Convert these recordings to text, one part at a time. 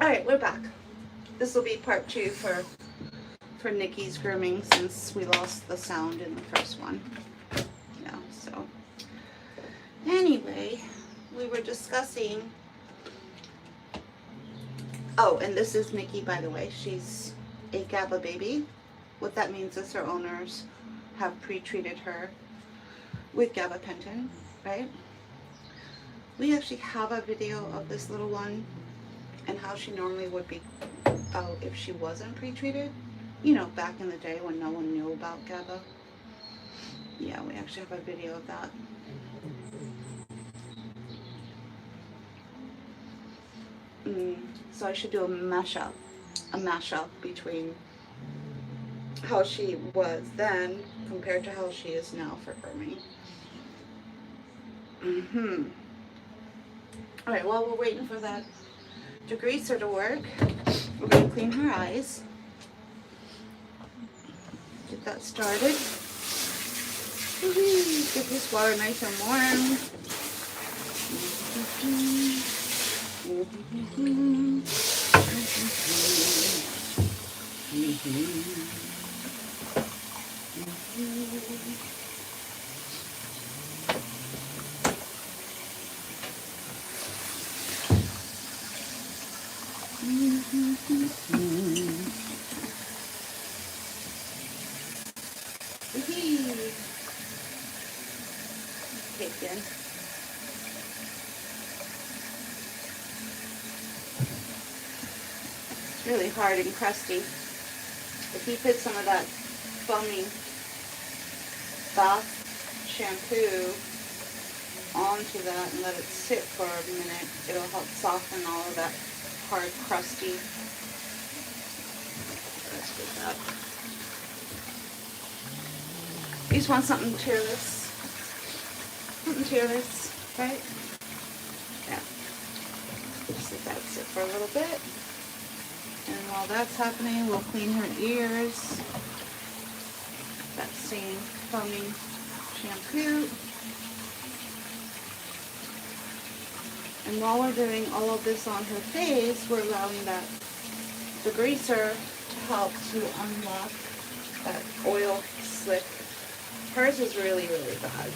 Alright, we're back. This will be part 2 for Nikki's grooming, since we lost the sound in the first one. Yeah, so anyway, we were discussing, oh, and this is Nikki, by the way. She's a GABA baby. What that means is her owners have pre-treated her with gabapentin, right? We actually have a video of this little one and how she normally would be out if she wasn't pre-treated. You know, back in the day when no one knew about GABA. Yeah, we actually have a video of that. So I should do a mashup between how she was then compared to how she is now for grooming. Alright, while we're waiting for that degreaser to work, we're going to clean her eyes. Get that started. Get this water nice and warm. Again. It's really hard and crusty. If you put some of that foaming bath shampoo onto that and let it sit for a minute, it'll help soften all of that hard, crusty. Let's get that. You just want something tearless. Something tearless, right? Yeah. Just let that sit for a little bit. And while that's happening, we'll clean her ears. That same foaming shampoo. And while we're doing all of this on her face, we're allowing that degreaser to help to unlock that oil slick. Hers is really, really bad.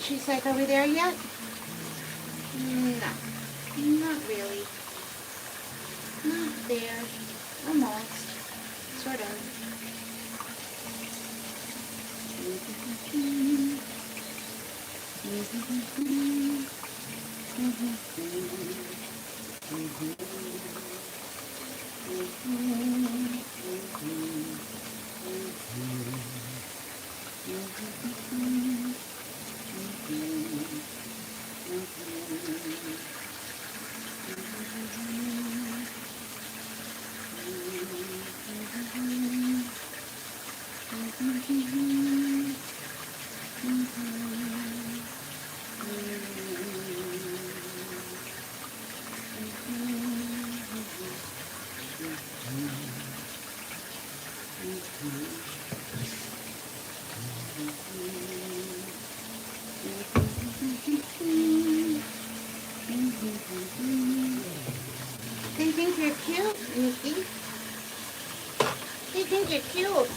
She's like, are we there yet? No, not really. Not there. Almost. Sort of. They think you're cute, Nikki. They think you're cute.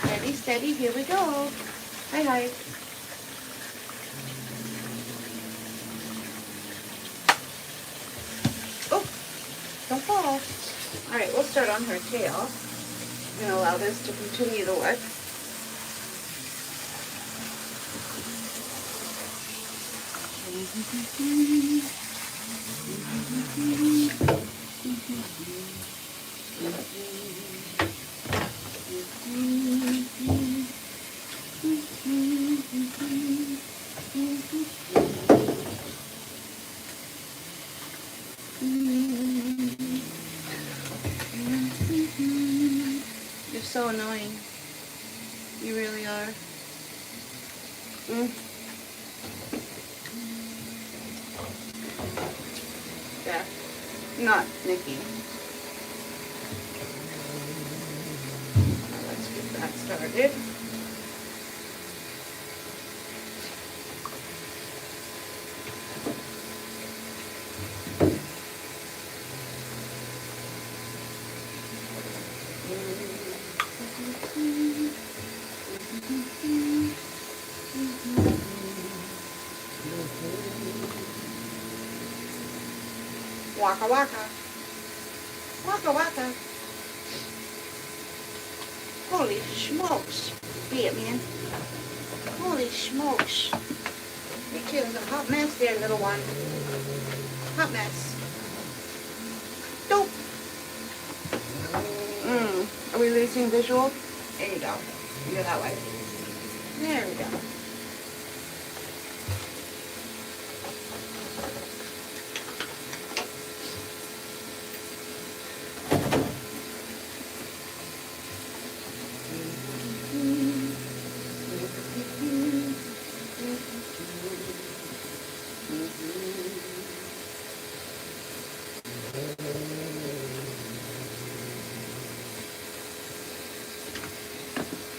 Steady, steady, here we go. Hi, hi. Oh, don't fall. All right, we'll start on her tail. I'm going to allow this to continue to work. You're so annoying. You really are. Yeah. Not Nikki. Now let's get that started. Waka waka. Waka waka. Holy smokes. Be it, man. Holy smokes. You're killing a hot mess there, little one. Hot mess. Dope. Are we losing visual? There you go. You go that way. There we go.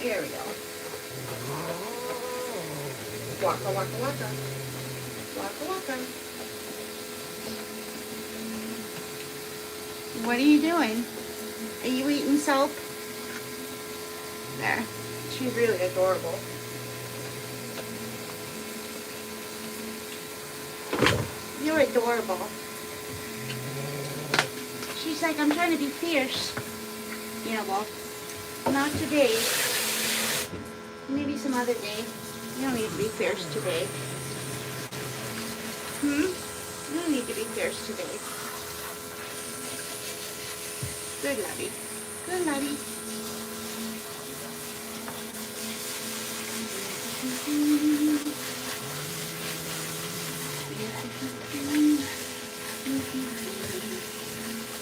There we go. Waka waka waka. Waka waka. What are you doing? Are you eating soap? There. She's really adorable. You're adorable. She's like, I'm trying to be fierce. Yeah, well, not today. Maybe some other day. You don't need to be fierce today. You don't need to be fierce today. Good, lovey. Good, lovey.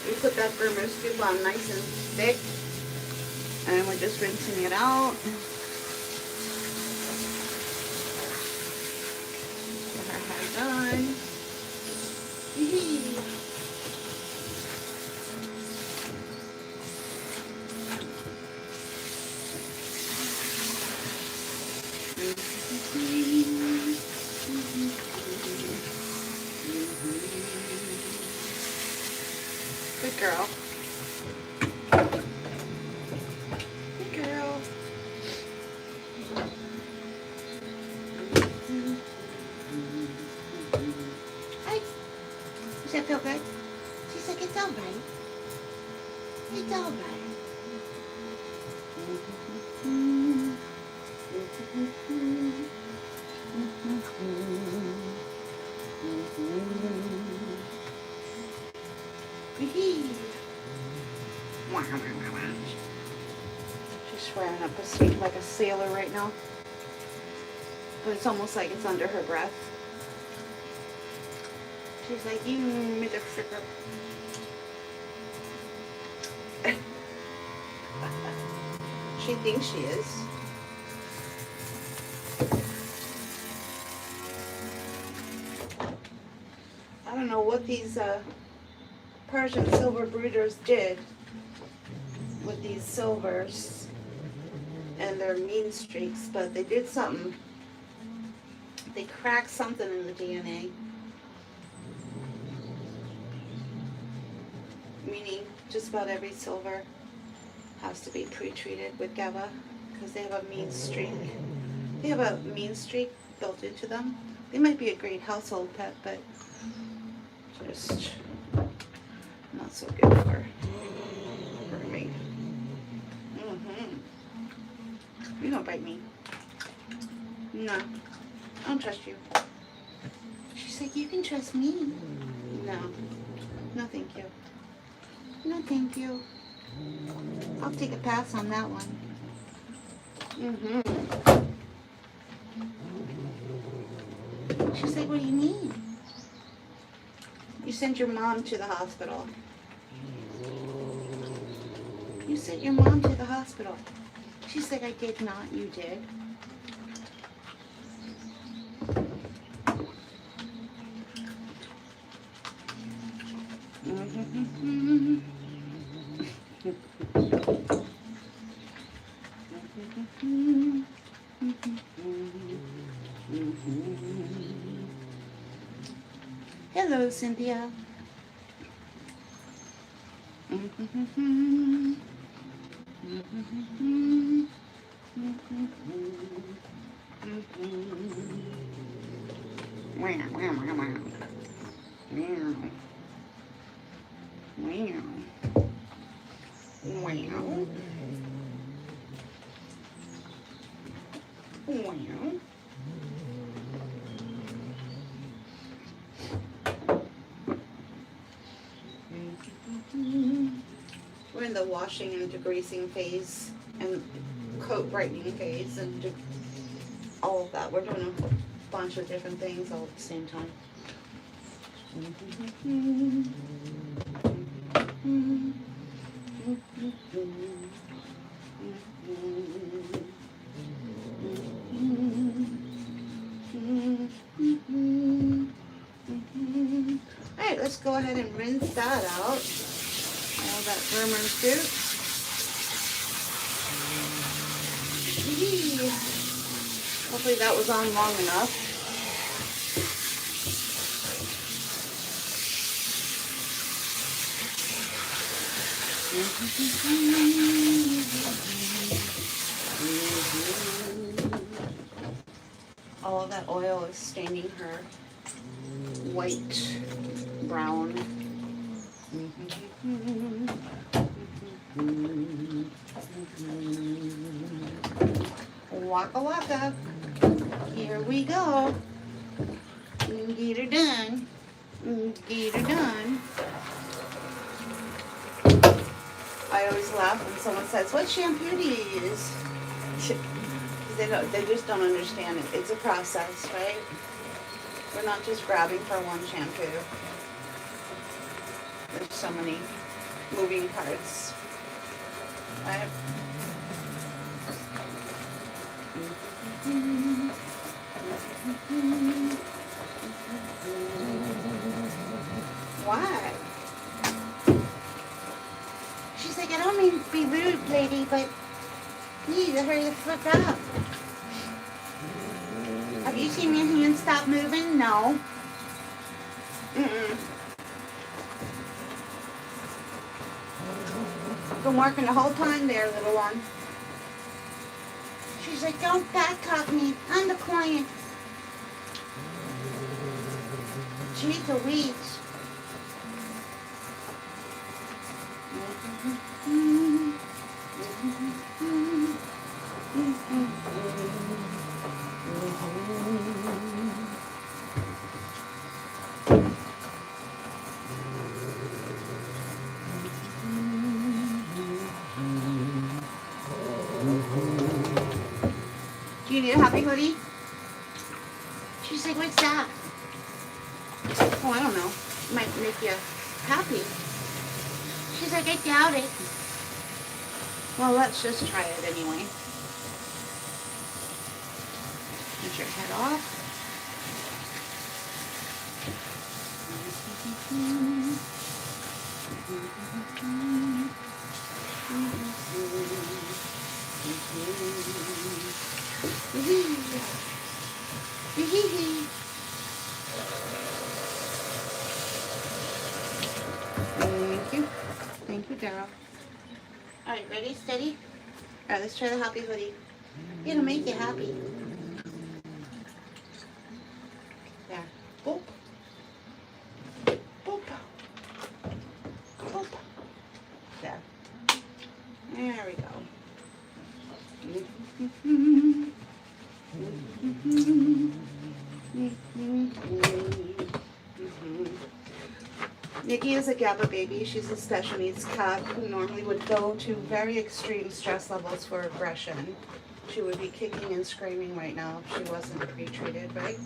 We put that groomer scoop on nice and thick. And we're just rinsing it out. Done. Good girl. Good girl. Does that feel good? She's like, it's all right. It's all right. She's swearing up a seat like a sailor right now. But it's almost like it's under her breath. She's like, you motherfucker. She thinks she is. I don't know what these Persian silver breeders did with these silvers and their mean streaks, but they did something. They cracked something in the DNA. Meaning just about every silver has to be pre-treated with GABA because they have a mean streak. They have a mean streak built into them. They might be a great household pet, but just not so good for me. You don't bite me. No, I don't trust you. can trust me. No. No, thank you. No, thank you. I'll take a pass on that one. She's like, what do you mean? You sent your mom to the hospital. You sent your mom to the hospital. She's like, I did not. You did. Hello, Cynthia. We're in the washing and degreasing phase and coat brightening phase and all of that. We're doing a bunch of different things all at the same time. Alright, let's go ahead and rinse that out. All that groomer suit. Hopefully that was on long enough. All of that oil is staining her white, brown. Waka waka. Here we go. Get her done. Get her done. I always laugh when someone says, "What shampoo do you use?" They just don't understand it. It's a process, right? We're not just grabbing for one shampoo. There's so many moving parts. Right? Why? She's like, I don't mean to be rude, lady, but you need to hurry the fuck up. Have you seen your hands stop moving? No. Been working the whole time there, little one. She's like, don't back talk me. I'm the client. Jeez Louise. Do you need a happy hoodie? She's like, what's that? Oh, I don't know. It might make you happy. She's like, I doubt it. Well, let's just try it anyway. Get your head off. Thank you. Thank you, Daryl. Alright, ready? Steady? Alright, let's try the happy hoodie. It'll make you happy. There. Boop. Boop. Boop. There. There we go. Nikki is a GABA baby. She's a special needs cat who normally would go to very extreme stress levels for aggression. She would be kicking and screaming right now if she wasn't pre-treated, right?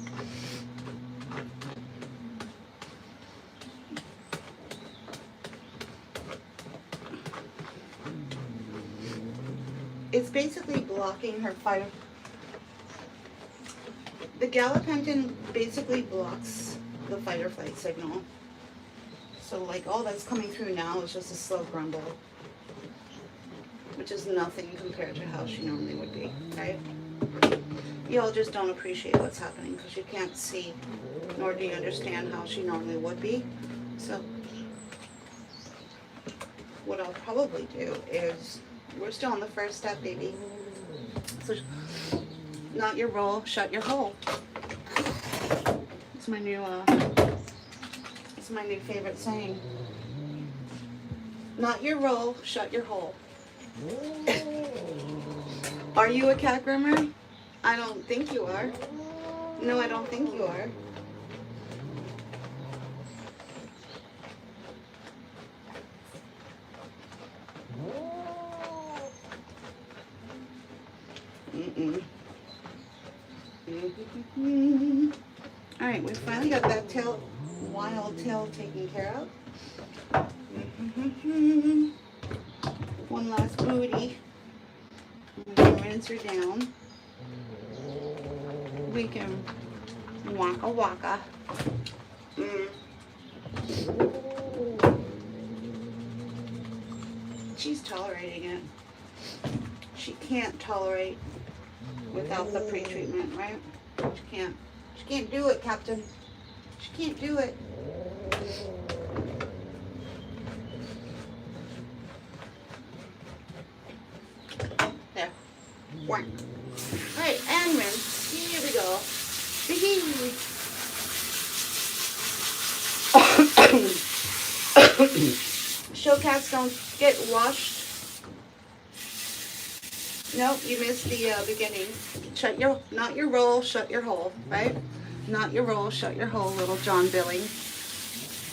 It's basically blocking her fight. The gabapentin basically blocks the fight or flight signal. So like all that's coming through now is just a slow grumble, which is nothing compared to how she normally would be, right? Y'all just don't appreciate what's happening because you can't see, nor do you understand how she normally would be. So what I'll probably do is, we're still on the first step, baby. So not your roll, shut your hole. It's my new favorite saying. Not your roll, shut your hole. Are you a cat groomer? I don't think you are. No, I don't think you are. All right, we finally got that wild tail taken care of. One last booty. We can rinse her down. We can waka waka. She's tolerating it. She can't tolerate without the pre-treatment, right? She can't. She can't do it, Captain. She can't do it. There. One. Alright, and rinse. Here we go. Show cats don't get washed. Nope, you missed the beginning. Shut your, not your roll, shut your hole, right? Not your roll, shut your hole, little John Billy.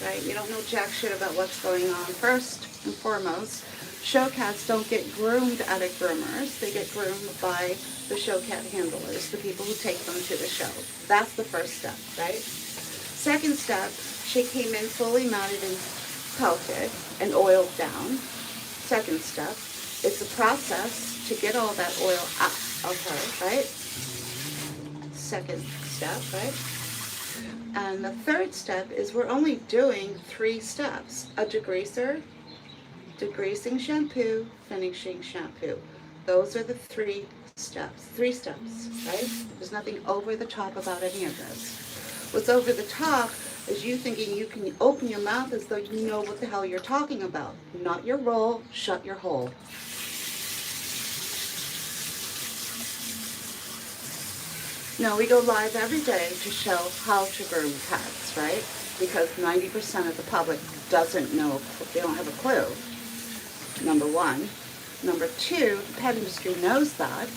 Right? You don't know jack shit about what's going on. First and foremost, show cats don't get groomed at groomers. They get groomed by the show cat handlers, the people who take them to the show. That's the first step, right? Second step, she came in fully matted and pelted and oiled down. Second step, it's a process to get all that oil out of her, right? Second step, right? And the third step is we're only doing 3 steps. A degreaser, degreasing shampoo, finishing shampoo. Those are the 3 steps. 3 steps, right? There's nothing over the top about any of this. What's over the top is you thinking you can open your mouth as though you know what the hell you're talking about. Not your roll, shut your hole. No, we go live every day to show how to groom cats, right? Because 90% of the public doesn't know, they don't have a clue, number one. Number two, the pet industry knows that.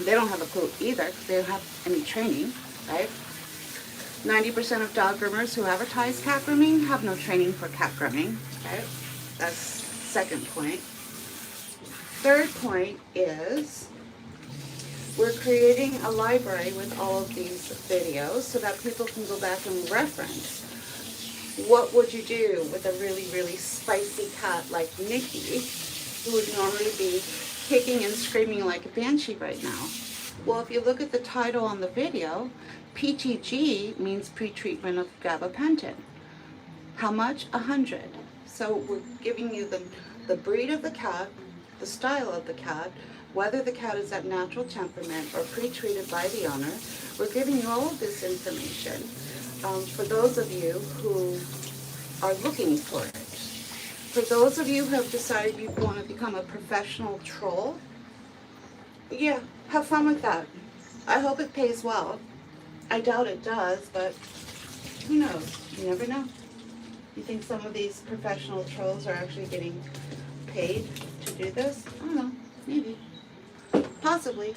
They don't have a clue either because they don't have any training, right? 90% of dog groomers who advertise cat grooming have no training for cat grooming, right? That's second point. Third point is we're creating a library with all of these videos so that people can go back and reference. What would you do with a really, really spicy cat like Nikki, who would normally be kicking and screaming like a banshee right now? Well, if you look at the title on the video, PTG means pre-treatment of gabapentin. How much? 100. So we're giving you the breed of the cat, the style of the cat, whether the cat is at natural temperament or pre-treated by the owner. We're giving you all of this information for those of you who are looking for it. For those of you who have decided you want to become a professional troll, yeah, have fun with that. I hope it pays well. I doubt it does, but who knows? You never know. You think some of these professional trolls are actually getting paid to do this? I don't know. Maybe. Possibly.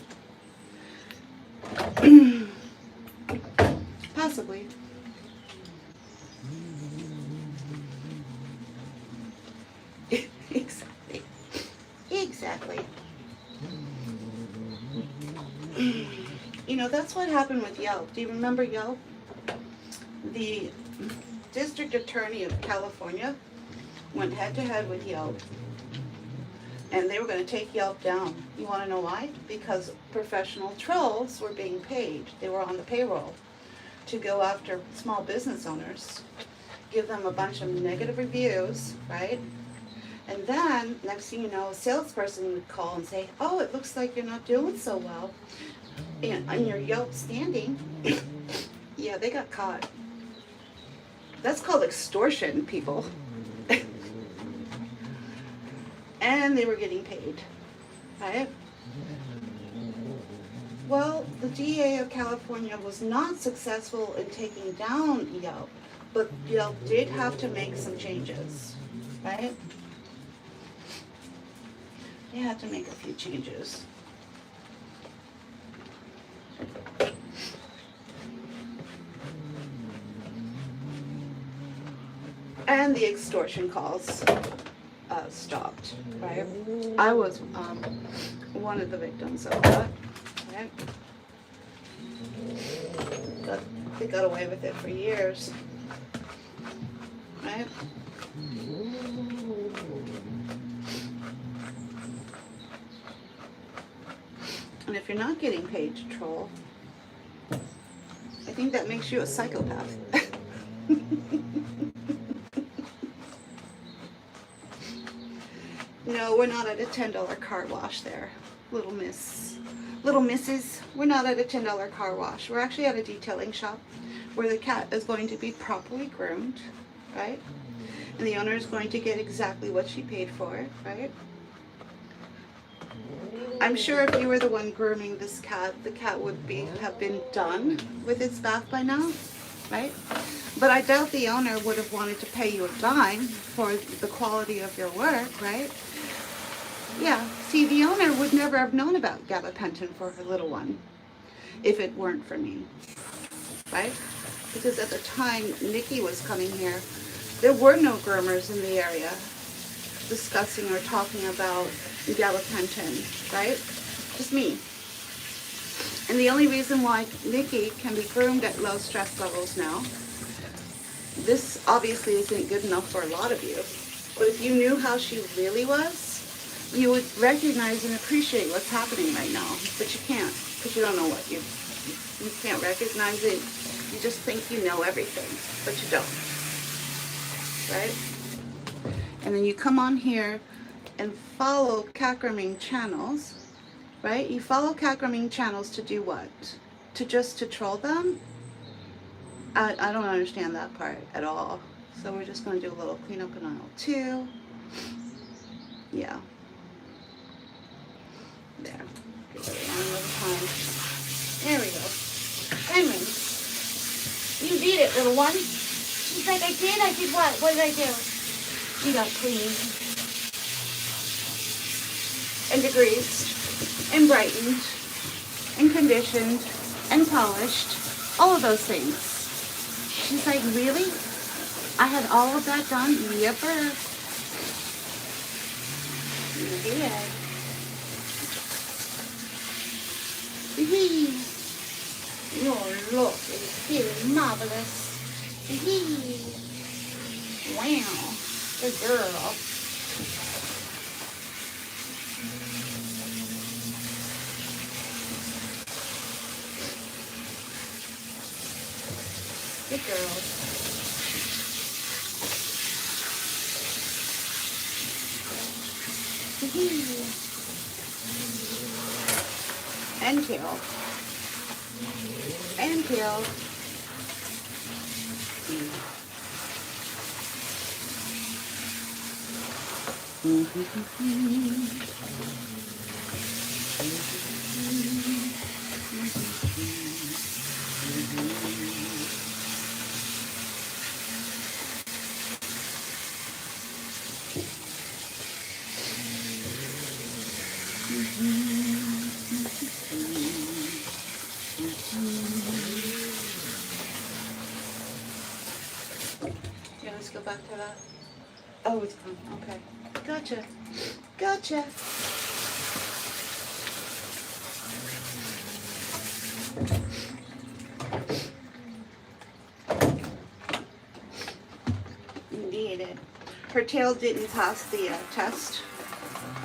Possibly. that's what happened with Yelp. Do you remember Yelp? The district attorney of California went head to head with Yelp, and they were going to take Yelp down. You want to know why? Because professional trolls were being paid. They were on the payroll to go after small business owners, give them a bunch of negative reviews, right? And then, next thing you know, a salesperson would call and say, oh, it looks like you're not doing so well on your Yelp standing. Yeah, they got caught. That's called extortion, people. And they were getting paid, right? Well, the DA of California was not successful in taking down Yelp, but Yelp did have to make some changes, right? They had to make a few changes. And the extortion calls stopped, right? I was one of the victims of that, right? But they got away with it for years, right? And if you're not getting paid to troll, I think that makes you a psychopath. No, we're not at a $10 car wash there, little misses. We're not at a $10 car wash. We're actually at a detailing shop where the cat is going to be properly groomed, right? And the owner is going to get exactly what she paid for it, right? I'm sure if you were the one grooming this cat, the cat would have been done with its bath by now, right? But I doubt the owner would have wanted to pay you a dime for the quality of your work, right? Yeah, see, the owner would never have known about gabapentin for her little one if it weren't for me, right? Because at the time Nikki was coming here, there were no groomers in the area discussing or talking about gabapentin, right? Just me. And the only reason why Nikki can be groomed at low stress levels now, this obviously isn't good enough for a lot of you, but if you knew how she really was, you would recognize and appreciate what's happening right now, but you can't, because you don't know what you can't recognize it. You just think you know everything, but you don't, right? And then you come on here and follow cat grooming channels, right? You follow cat grooming channels to do what? To troll them? I don't understand that part at all. So we're just going to do a little cleanup in aisle 2. Yeah. There. Give it one little time. There we go. Emily, you did it, little one. She's like, I did? I did what? What did I do? She got cleaned. And degreased. And brightened. And conditioned. And polished. All of those things. She's like, really? I had all of that done? Yepper. You did. Your look is feeling marvelous. Wow, good girl. Good girl. And kill. And kill. Yeah, let's go back to that. Oh, it's gone. Okay. Gotcha. Gotcha. Indeed. Her tail didn't pass the test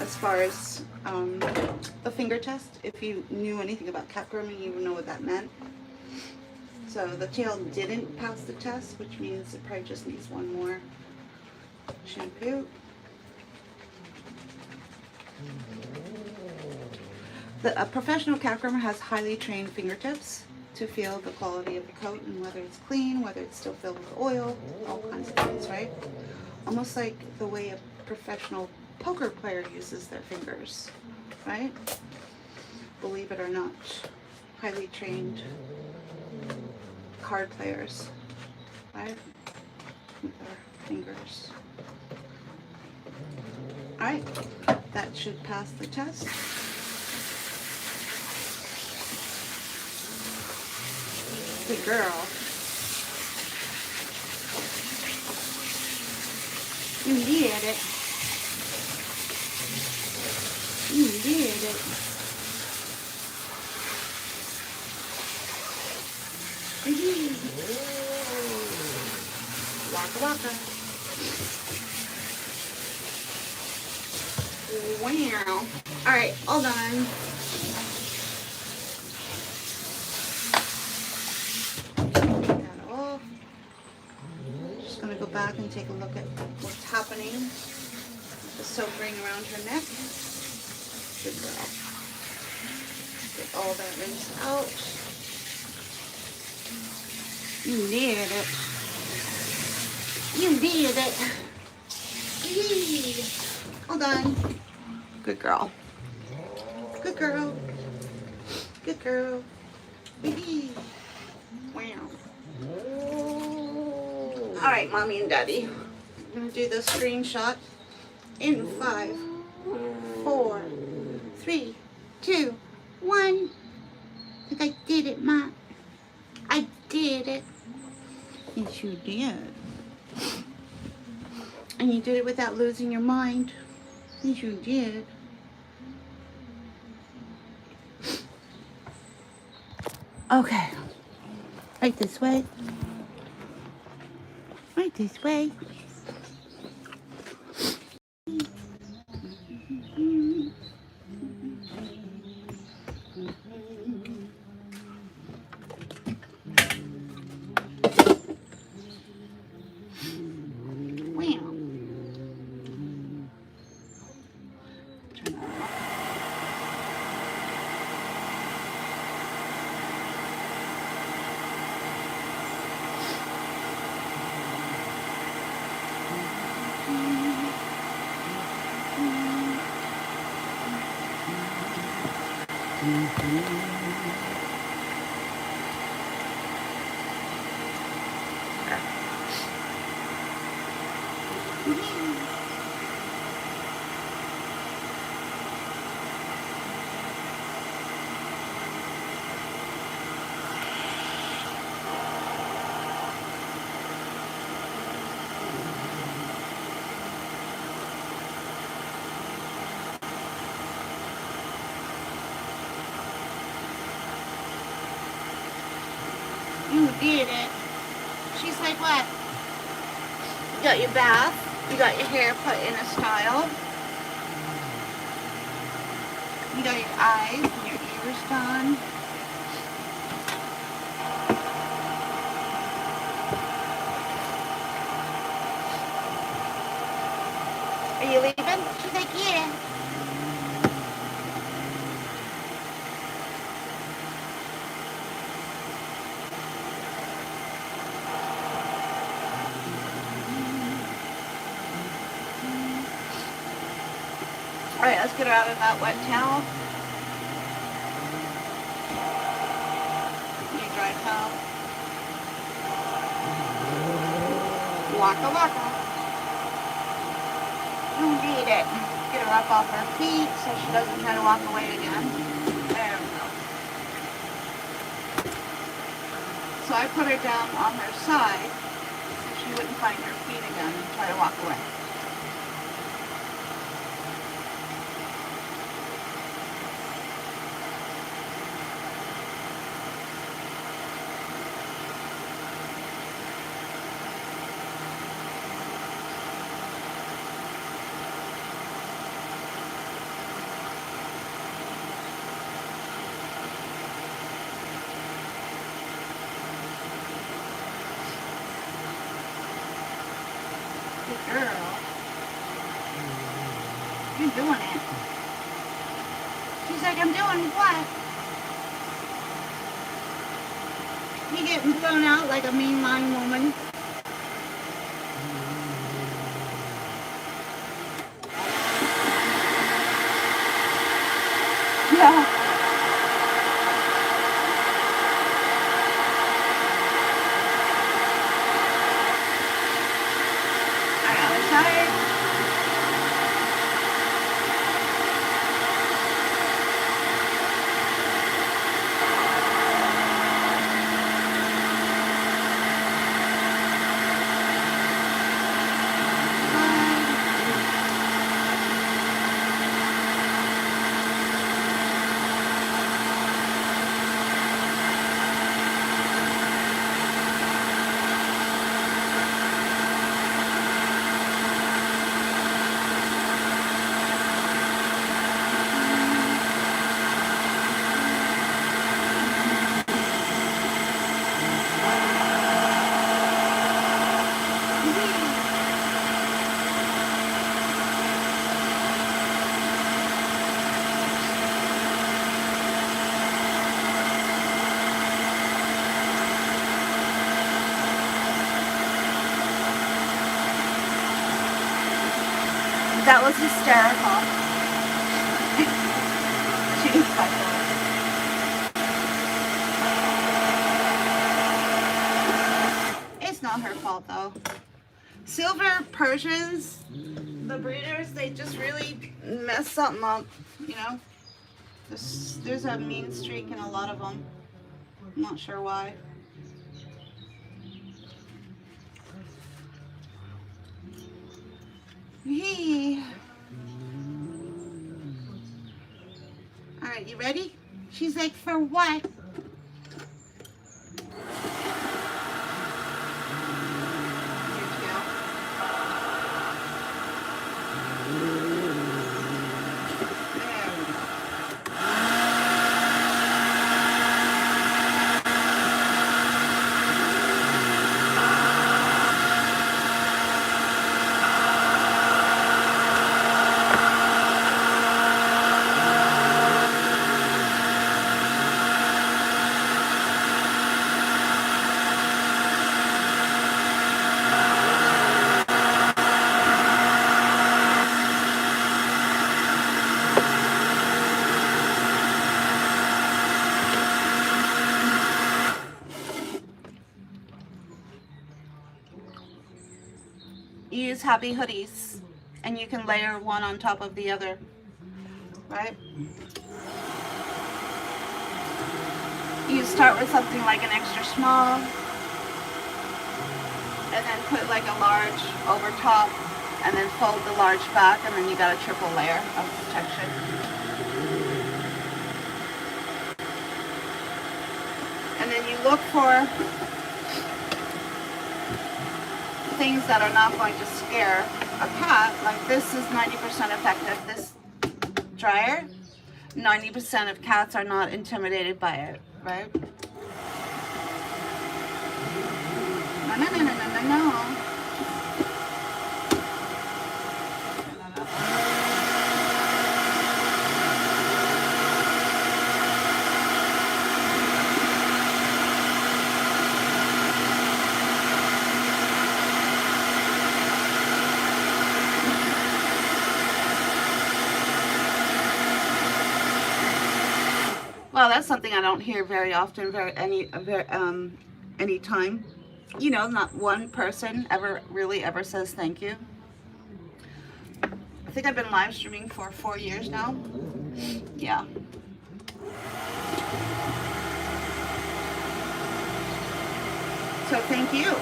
as far as the finger test. If you knew anything about cat grooming, you would know what that meant. So the tail didn't pass the test, which means it probably just needs one more shampoo. A professional cat groomer has highly trained fingertips to feel the quality of the coat and whether it's clean, whether it's still filled with oil, all kinds of things, right? Almost like the way a professional poker player uses their fingers, right? Believe it or not, highly trained card players, right? With their fingers. All right, that should pass the test. Good girl. You did it. You did it. Waka waka. Wow. Alright, all done. Take that off. Just gonna go back and take a look at what's happening with the soap ring around her neck. Good girl. Get all that rinse out. You did it. You did it. Yee. All done. Good girl. Good girl. Good girl. Yee. Wow. All right, mommy and daddy. I'm gonna do the screenshot in 5, 4, 3, 2, 1. I think I did it, Ma. I did it. Yes, you did. And you did it without losing your mind. Yes, you did. Okay. Right this way. Right this way. You did it. She's like, what? You got your bath. You got your hair put in a style. You got your eyes and your ears done. Are you leaving? She's like, yeah. Alright, let's get her out of that wet towel. Your dry towel. Waka waka. You did it. Get her up off her feet so she doesn't try to walk away again. There we go. So I put her down on her side so she wouldn't find her feet again and try to walk away. Good girl. You're doing it. She's like, I'm doing what? You getting blown out like a mean lying woman. Yeah. I was tired. That was hysterical. She's fucking. It's not her fault though. Silver Persians, the breeders, they just really mess something up, you know? There's a mean streak in a lot of them. I'm not sure why. Hey. Alright, you ready? She's like, for what? Use happy hoodies and you can layer one on top of the other, right? You start with something like an extra small and then put like a large over top and then fold the large back, and then you got a triple layer of protection. And then you look for things that are not going to scare a cat. Like this is 90% effective. This dryer, 90% of cats are not intimidated by it, right? No, no, no, no, no, no, no. Well, that's something I don't hear very often, any time. You know, not one person really ever says thank you. I think I've been live streaming for 4 years now. Yeah. So thank you.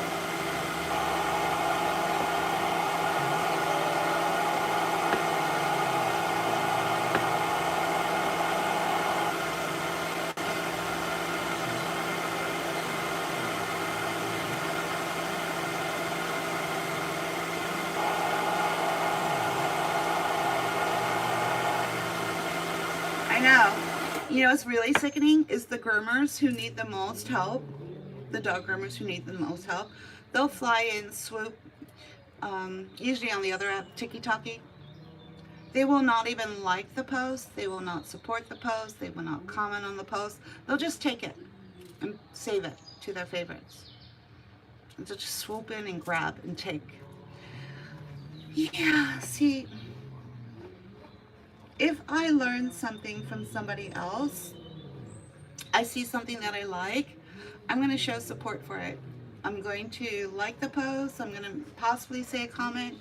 know. You know what's really sickening is the groomers who need the most help, the dog groomers who need the most help. They'll fly in, swoop, usually on the other app, TikTok, they will not even like the post. They will not support the post. They will not comment on the post. They'll just take it and save it to their favorites. And so just swoop in and grab and take. Yeah, see, if I learn something from somebody else, I see something that I like, I'm going to show support for it. I'm going to like the post. I'm going to possibly say a comment.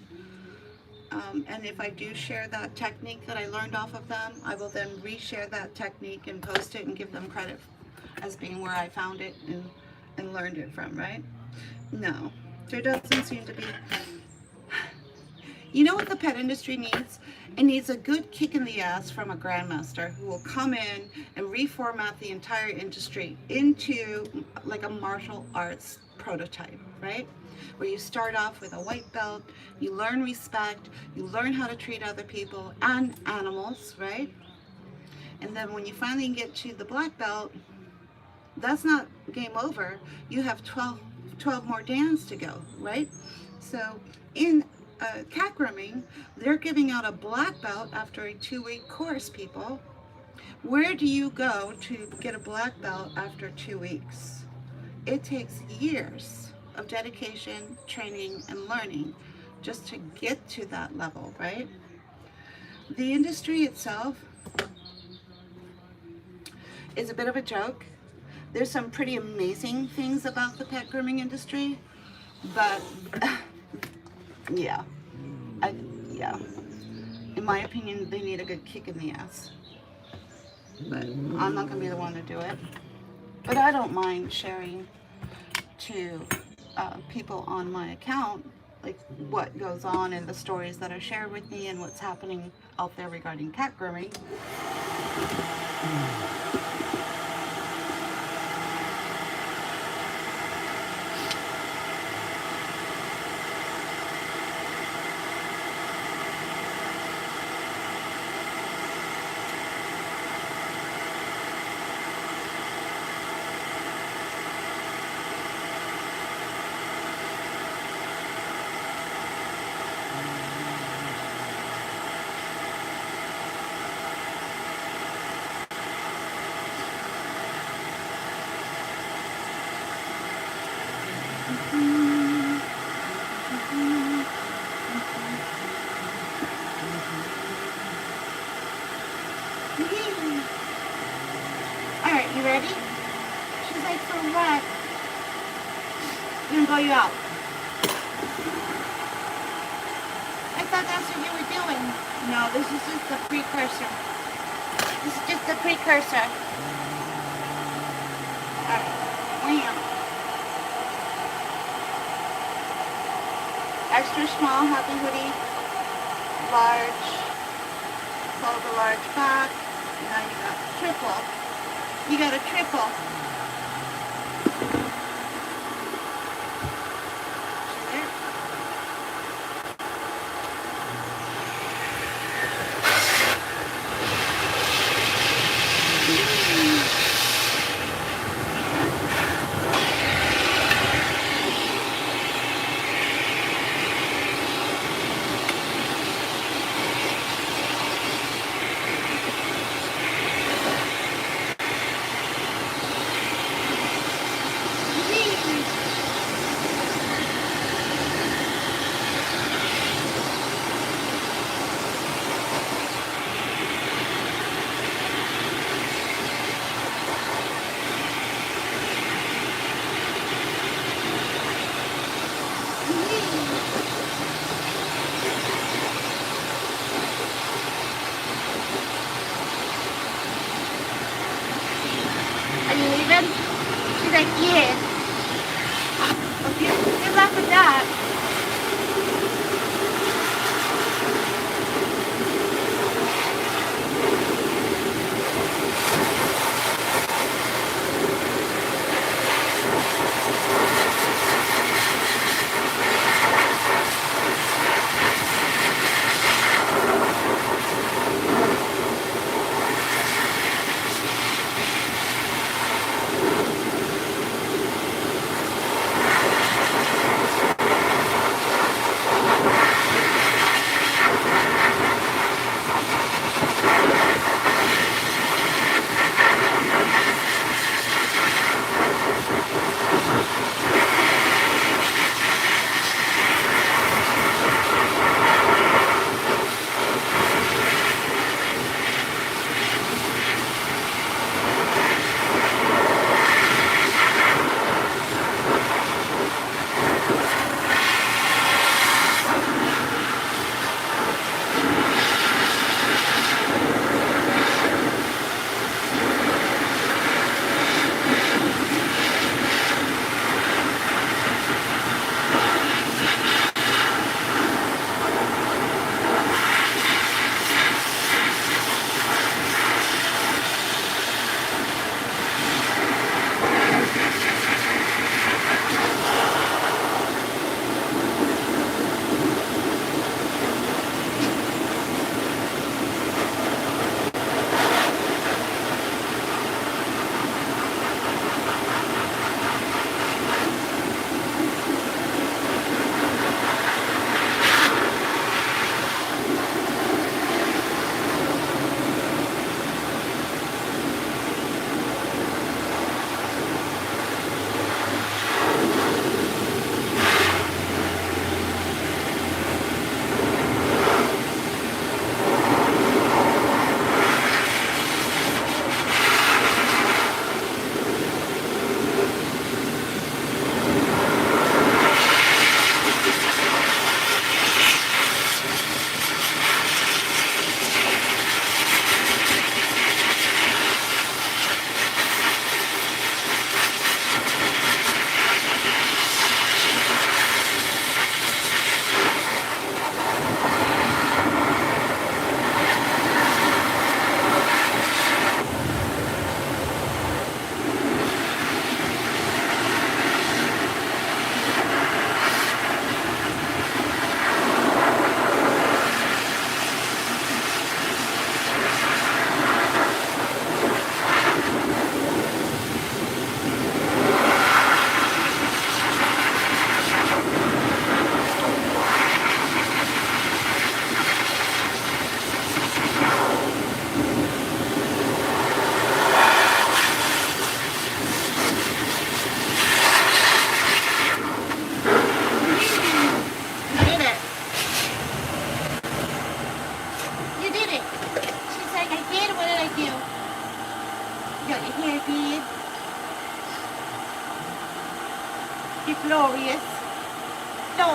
And if I do share that technique that I learned off of them, I will then reshare that technique and post it and give them credit as being where I found it and learned it from, right? No, there doesn't seem to be. You know what the pet industry needs? It needs a good kick in the ass from a grandmaster who will come in and reformat the entire industry into like a martial arts prototype, right? Where you start off with a white belt, you learn respect, you learn how to treat other people and animals, right? And then when you finally get to the black belt, that's not game over. You have 12 more dans to go, right? So in cat grooming, they're giving out a black belt after a 2-week course, people. Where do you go to get a black belt after 2 weeks? It takes years of dedication, training, and learning just to get to that level, right? The industry itself is a bit of a joke. There's some pretty amazing things about the pet grooming industry, but yeah, in my opinion, they need a good kick in the ass. But I'm not gonna be the one to do it. But I don't mind sharing to people on my account, like what goes on and the stories that are shared with me and what's happening out there regarding cat grooming. Alright, you ready? She's like, for what? I'm gonna blow you out. I thought that's what you were doing. No, this is just the precursor. This is just the precursor. Alright, wham. Extra small happy hoodie. Large. Fold the large back. Now you got triple. You got a triple.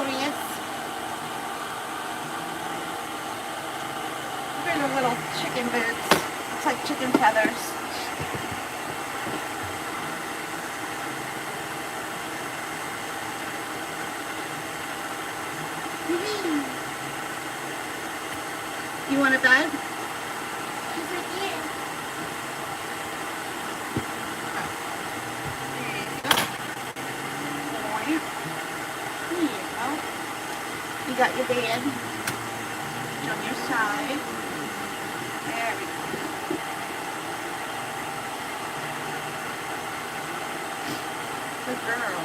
glorious. They're the little chicken boots. It's like chicken feathers. You want a bed? She's right here. There you go. You got your bed on your side. There we go. Good girl.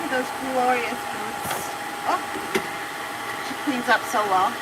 Those glorious boots. Oh, she cleans up so well.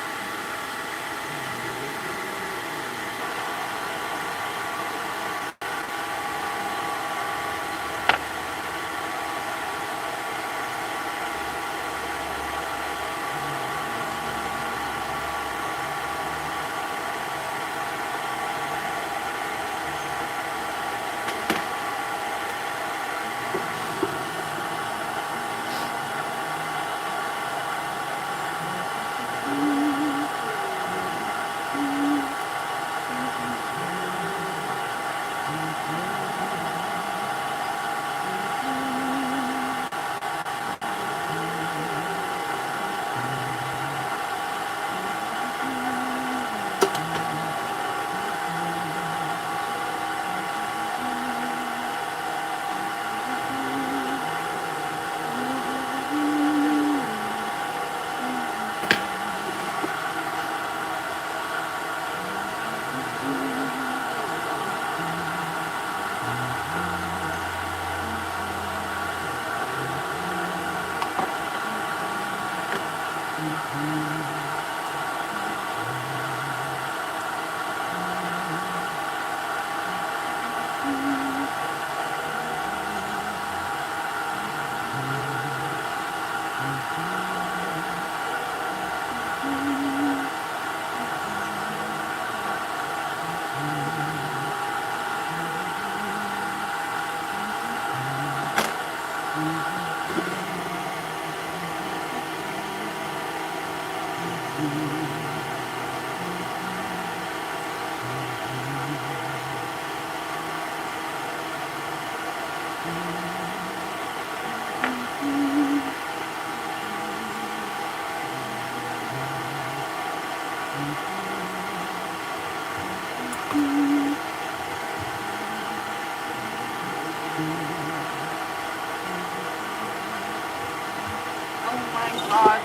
God,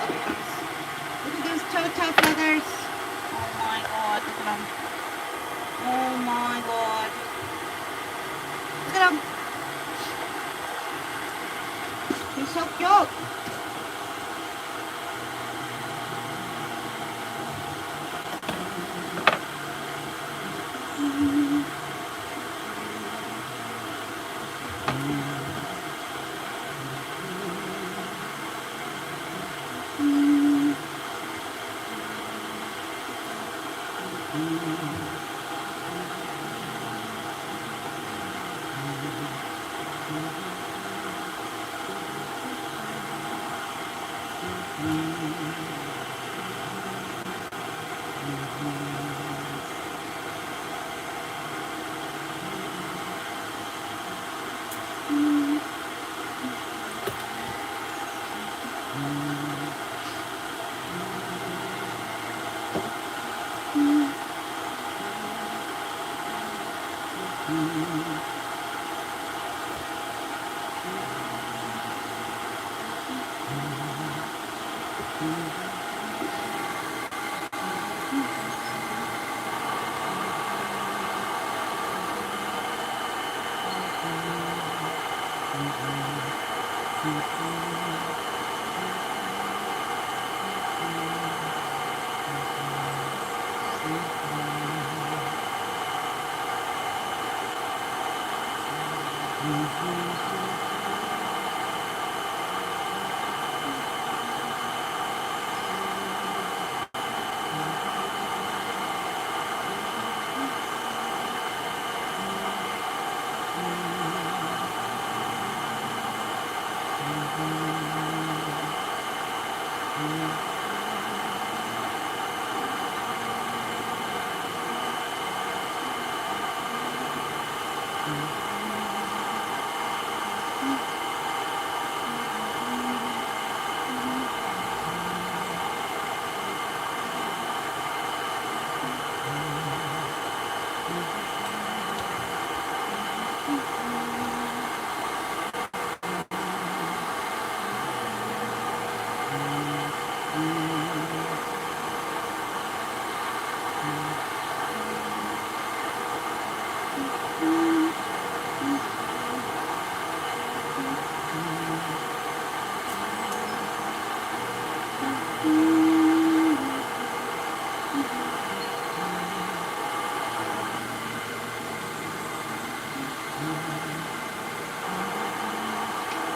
look at those toe tap feathers. Oh my God, look at them. Oh my God. Look at them. He's so cute.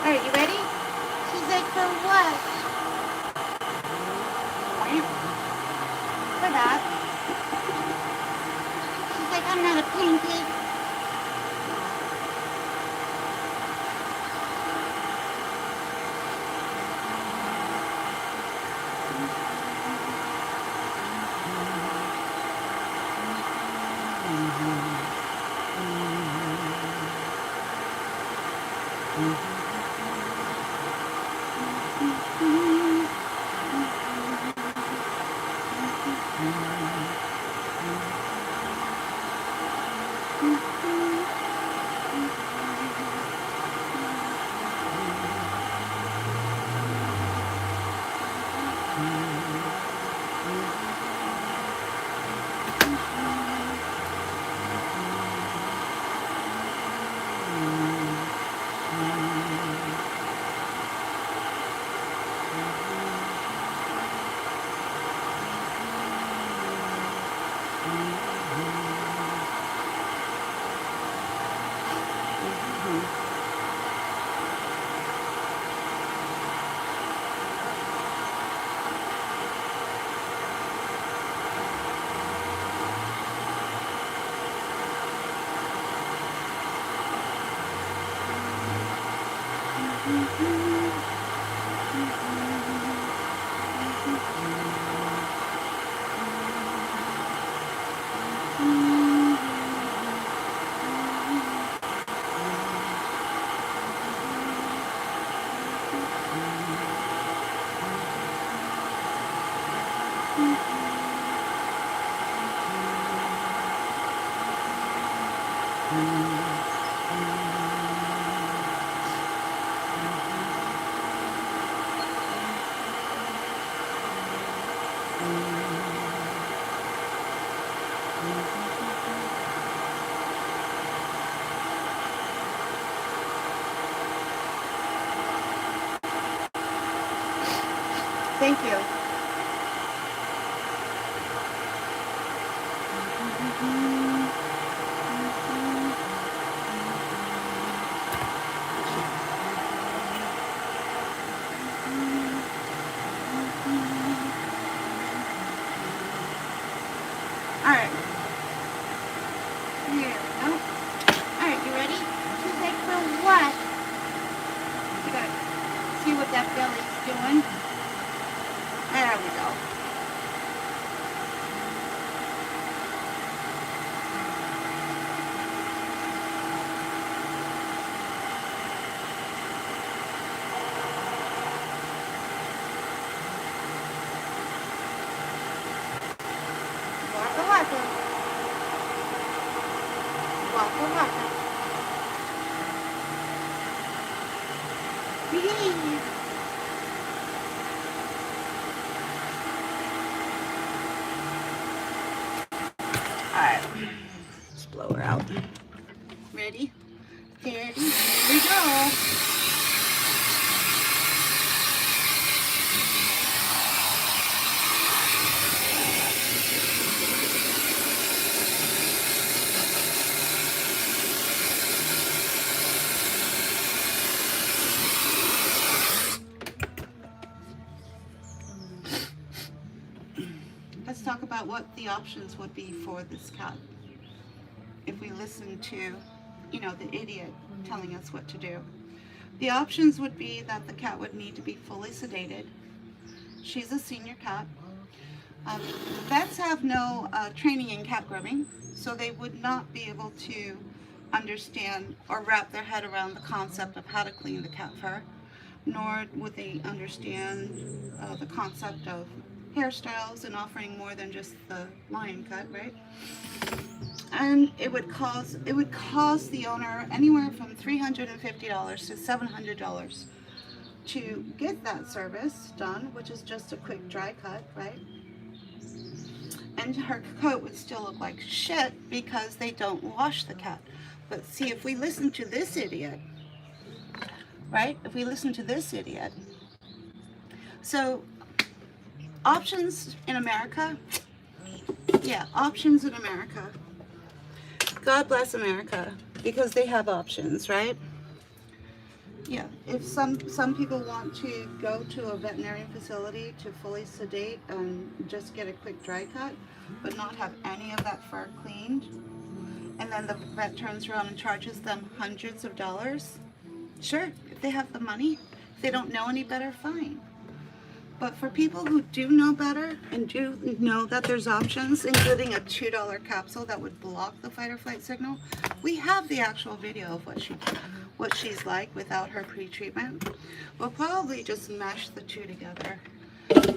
Alright, you ready? She's like, for what? Shut up. She's like, I'm not a pancake. Thank you. Alright. Here we go. Alright, you ready? She's like, for what? You gotta see what that belly's doing. There we go. Waka waka. Waka waka. Yay. Alright. Let's blow her out. Ready? Steady. Here we go. what the options would be for this cat if we listen to, you know, the idiot telling us what to do. The options would be that the cat would need to be fully sedated. She's a senior cat. Vets have no training in cat grooming, so they would not be able to understand or wrap their head around the concept of how to clean the cat fur, nor would they understand the concept of hairstyles and offering more than just the lion cut, right? And it would cost the owner anywhere from $350 to $700 to get that service done, which is just a quick dry cut, right? And her coat would still look like shit because they don't wash the cat. But see, if we listen to this idiot, right? If we listen to this idiot. So, options in America. Yeah, options in America. God bless America, because they have options, right? Yeah, if some people want to go to a veterinarian facility to fully sedate and just get a quick dry cut, but not have any of that fur cleaned, and then the vet turns around and charges them hundreds of dollars, sure, if they have the money. If they don't know any better, fine. But for people who do know better and do know that there's options, including a $2 capsule that would block the fight or flight signal, we have the actual video of what she's like without her pre-treatment. We'll probably just mesh the two together.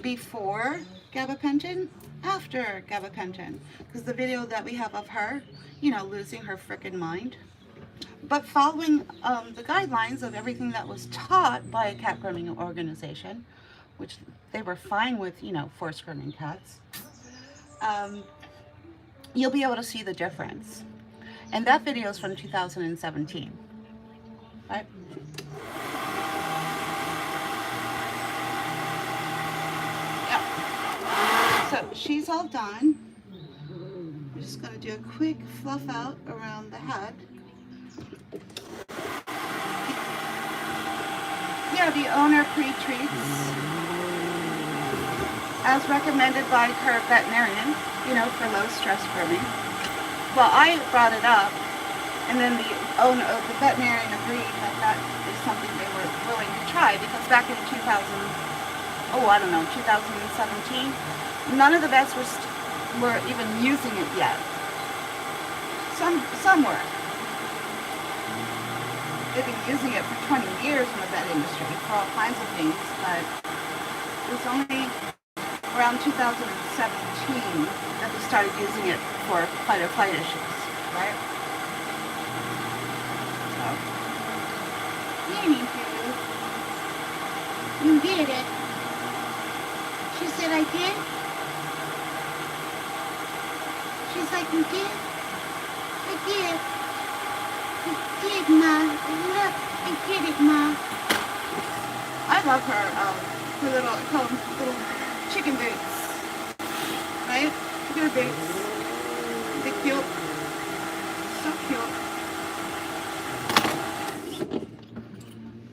Before gabapentin, after gabapentin. Because the video that we have of her, you know, losing her frickin' mind. But following the guidelines of everything that was taught by a cat grooming organization, which they were fine with, you know, force grooming cats, you'll be able to see the difference. And that video is from 2017, right? Yeah. So she's all done. I'm just going to do a quick fluff out around the head. Yeah, the owner pre-treats as recommended by her veterinarian, you know, for low stress grooming. Well, I brought it up, and then the owner of the veterinarian agreed that that is something they were willing to try, because back in 2017, none of the vets were even using it yet. Some were. They've been using it for 20 years in the vet industry for all kinds of things, but it was only around 2017 that they started using it for fight or flight issues, right? So, anywho, You did it. She said I did. She's like, you did? I did. I did, Ma. Look, I did it, Ma. I love her little, I call them little chicken boots, right? Look at her boots. They're cute. So cute.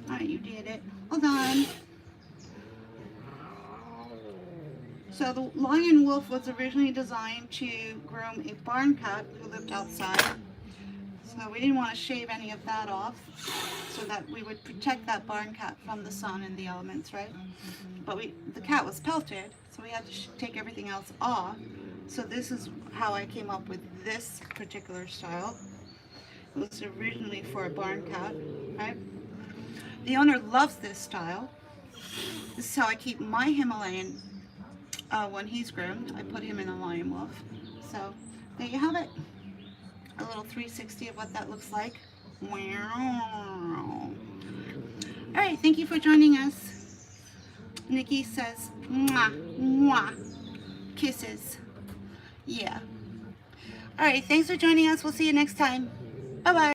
Alright, you did it. Hold on. So the lion wolf was originally designed to groom a barn cat who lived outside. So we didn't want to shave any of that off so that we would protect that barn cat from the sun and the elements, right? But the cat was pelted, so we had to take everything else off. So this is how I came up with this particular style. It was originally for a barn cat, right? The owner loves this style. This is how I keep my Himalayan when he's groomed. I put him in a lion wolf. So there you have it. A little 360 of what that looks like. Alright, thank you for joining us. Nikki says, mwah, mwah, kisses. Yeah. Alright, thanks for joining us. We'll see you next time. Bye-bye.